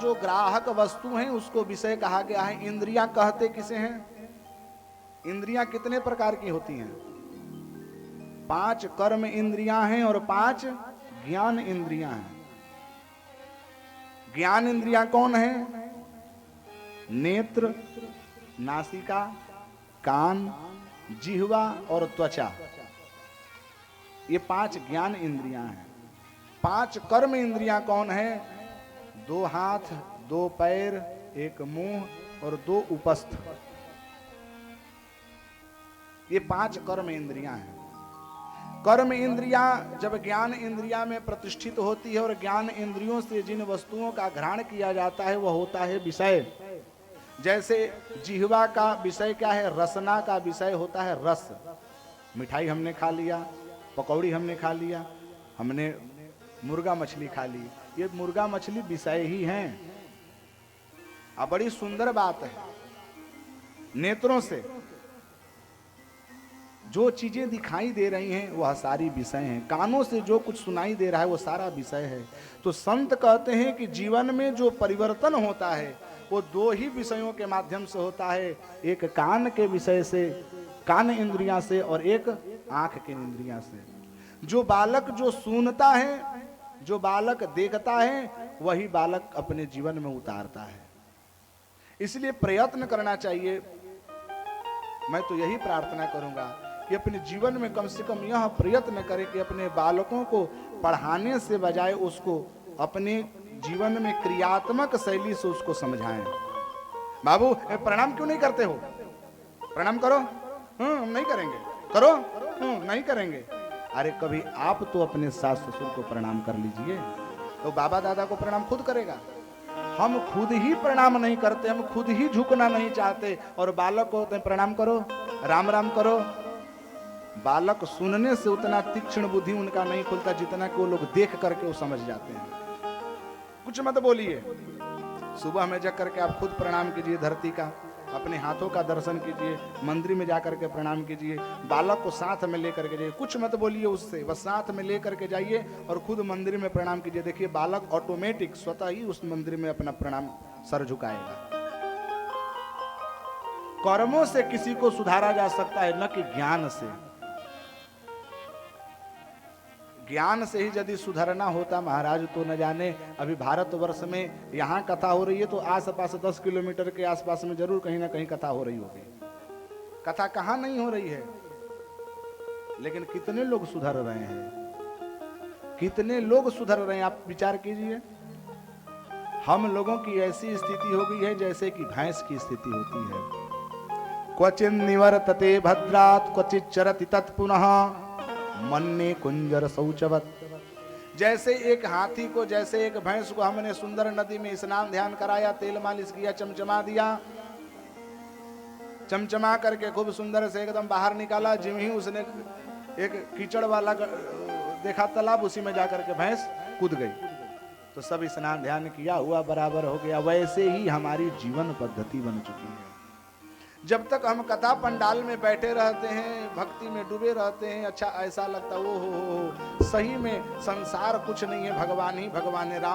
जो ग्राहक वस्तु हैं उसको विषय कहा गया है। इंद्रियां कहते किसे हैं? इंद्रियां कितने प्रकार की होती हैं? 5 कर्म इंद्रियां हैं और 5 ज्ञान इंद्रियां हैं। ज्ञान इंद्रियां कौन है? नेत्र, नासिका, कान, जिह्वा और त्वचा, ये 5 ज्ञान इंद्रियां हैं। 5 कर्म इंद्रियां कौन है? 2 हाथ, 2 पैर, 1 मुंह और 2 उपस्थ, ये 5 कर्म इंद्रियां हैं। कर्म इंद्रियां जब ज्ञान इंद्रियां में प्रतिष्ठित होती है और ज्ञान इंद्रियों से जिन वस्तुओं का ग्रहण किया जाता है वह होता है विषय। जैसे जिह्वा का विषय क्या है? रसना का विषय होता है रस। मिठाई हमने खा लिया, पकौड़ी हमने खा लिया, हमने मुर्गा मछली खा ली, ये मुर्गा मछली विषय ही हैं। अब बड़ी सुंदर बात है, नेत्रों से जो चीजें दिखाई दे रही हैं वह सारी विषय हैं। कानों से जो कुछ सुनाई दे रहा है वो सारा विषय है। तो संत कहते हैं कि जीवन में जो परिवर्तन होता है वो 2 ही विषयों के माध्यम से होता है, एक कान के विषय से, कान इंद्रियां से, और एक आंख के इंद्रियां से। जो बालक जो सुनता है, जो बालक देखता है, वही बालक अपने जीवन में उतारता है। इसलिए प्रयत्न करना चाहिए। मैं तो यही प्रार्थना करूंगा कि अपने जीवन में कम से कम यह प्रयत्न करें कि अपने बालकों को पढ़ाने से बजाय उसको अपने जीवन में क्रियात्मक शैली से उसको समझाएं। बाबू प्रणाम क्यों नहीं करते हो? प्रणाम करो। हम नहीं करेंगे। करो। नहीं करेंगे। अरे कभी आप तो अपने सास ससुर को प्रणाम कर लीजिए, तो बाबा दादा को प्रणाम खुद करेगा। हम खुद ही प्रणाम नहीं करते, हम खुद ही झुकना नहीं चाहते, और बालक को होते प्रणाम करो, राम राम करो। बालक सुनने से उतना तीक्ष्ण बुद्धि उनका नहीं खुलता जितना कि वो लोग देख करके वो समझ जाते हैं। कुछ मत बोलिए, सुबह में जग करके आप खुद प्रणाम कीजिए धरती का, अपने हाथों का दर्शन कीजिए, मंदिर में जाकर के प्रणाम कीजिए, बालक को साथ में लेकर के जाइए, कुछ मत बोलिए उससे, बस साथ में लेकर के जाइए और खुद मंदिर में प्रणाम कीजिए। देखिए बालक ऑटोमेटिक स्वतः ही उस मंदिर में अपना प्रणाम सर झुकाएगा। कर्मों से किसी को सुधारा जा सकता है, न कि ज्ञान से। ज्ञान से ही यदि सुधरना होता महाराज तो न जाने अभी भारतवर्ष में यहाँ कथा हो रही है तो आसपास 10 किलोमीटर के आसपास में जरूर कहीं ना कहीं कथा हो रही होगी। कथा कहाँ नहीं हो रही है, लेकिन कितने लोग सुधर रहे हैं, कितने लोग सुधर रहे हैं, आप विचार कीजिए। हम लोगों की ऐसी स्थिति हो गई है जैसे कि भैंस की स्थिति होती है। क्वचिन निवर्तते भद्रात क्वचित चरति तत्पुनः मन्ने कुंजर शौचवत। जैसे एक हाथी को, जैसे एक भैंस को हमने सुंदर नदी में स्नान ध्यान कराया, तेल मालिश किया, चमचमा दिया, चमचमा करके खूब सुंदर से एकदम बाहर निकाला, जिम ही उसने एक कीचड़ वाला देखा तालाब, उसी में जाकर के भैंस कूद गई, तो सब स्नान ध्यान किया हुआ बराबर हो गया। वैसे ही हमारी जीवन पद्धति बन चुकी है। जब तक हम कथा पंडाल में बैठे रहते हैं, भक्ति में डूबे रहते हैं, अच्छा ऐसा लगता है ओ हो सही में संसार कुछ नहीं है, भगवान ही भगवान है। राम